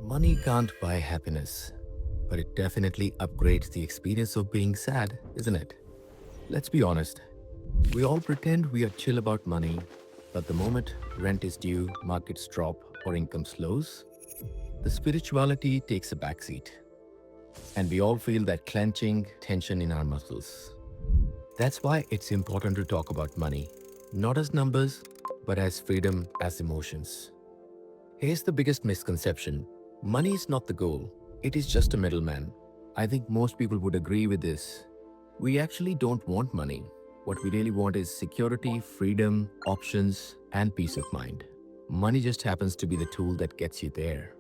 Money can't buy happiness, but it definitely upgrades the experience of being sad, isn't it? Let's be honest. We all pretend we are chill about money, but the moment rent is due, markets drop, or income slows, the spirituality takes a backseat, and we all feel that clenching tension in our muscles. That's why it's important to talk about money, not as numbers, but as freedom, as emotions. Here's the biggest misconception: money is not the goal, it is just a middleman. I think most people would agree with this. We actually don't want money. What we really want is security, freedom, options, and peace of mind. Money just happens to be the tool that gets you there.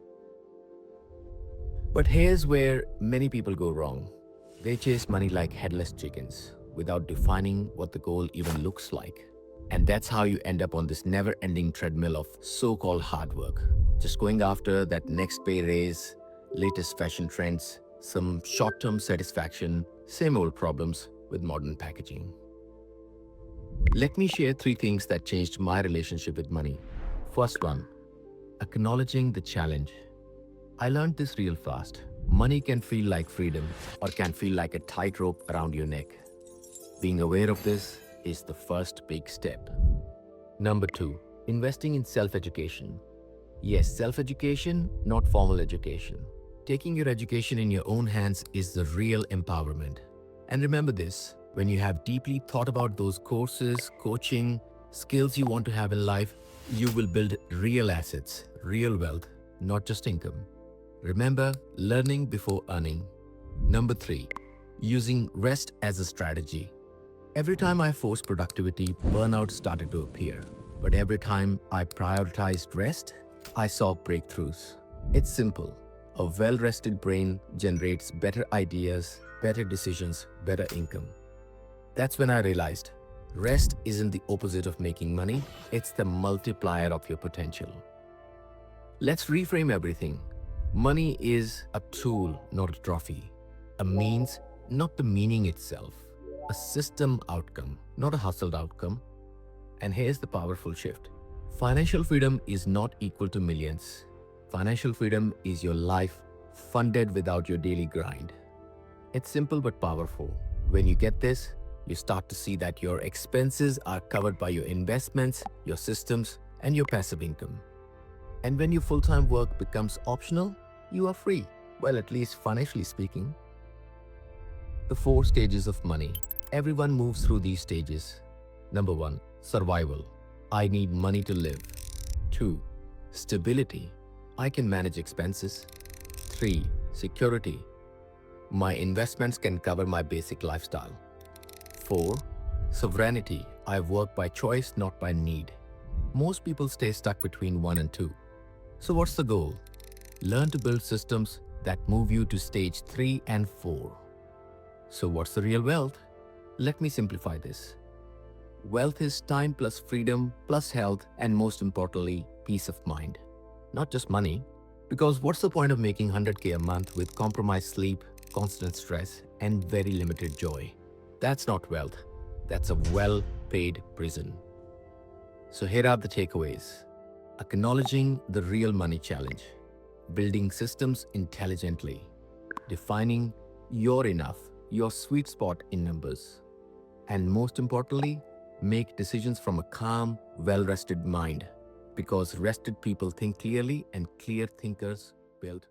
But here's where many people go wrong. They chase money like headless chickens without defining what the goal even looks like. And that's how you end up on this never ending treadmill of so called hard work. Just going after that next pay raise, latest fashion trends, some short term satisfaction, same old problems with modern packaging. Let me share three things that changed my relationship with money. First one, acknowledging the challenge. I learned this real fast. Money can feel like freedom or can feel like a tightrope around your neck. Being aware of this is the first big step. Number two, investing in self education. Yes, self education, not formal education. Taking your education in your own hands is the real empowerment. And remember this: when you have deeply thought about those courses, coaching, skills you want to have in life, you will build real assets, real wealth, not just income. Remember, learning before earning. Number three, using rest as a strategy. Every time I forced productivity, burnout started to appear. But every time I prioritized rest, I saw breakthroughs. It's simple. A well rested brain generates better ideas, better decisions, better income. That's when I realized rest isn't the opposite of making money, it's the multiplier of your potential. Let's reframe everything. Money is a tool, not a trophy. A means, not the meaning itself. A system outcome, not a hustled outcome. And here's the powerful shift: financial freedom is not equal to millions. Financial freedom is your life funded without your daily grind. It's simple but powerful. When you get this, you start to see that your expenses are covered by your investments, your systems, and your passive income. And when your full time work becomes optional, you are free. Well, at least financially speaking. The four stages of money. Everyone moves through these stages. Number one, survival. I need money to live. Two, stability. I can manage expenses. Three, security. My investments can cover my basic lifestyle. Four, sovereignty. I work by choice, not by need. Most people stay stuck between one and two. So what's the goal? Learn to build systems that move you to stage 3 and 4. So what's the real wealth? Let me simplify this. Wealth is time plus freedom plus health and most importantly, peace of mind. Not just money. Because what's the point of making 100K a month with compromised sleep, constant stress, and very limited joy? That's not wealth. That's a well-paid prison. So here are the takeaways. Acknowledging the real money challenge. Building systems intelligently. Defining your enough, your sweet spot in numbers. And most importantly, make decisions from a calm, well-rested mind. Because rested people think clearly and clear thinkers build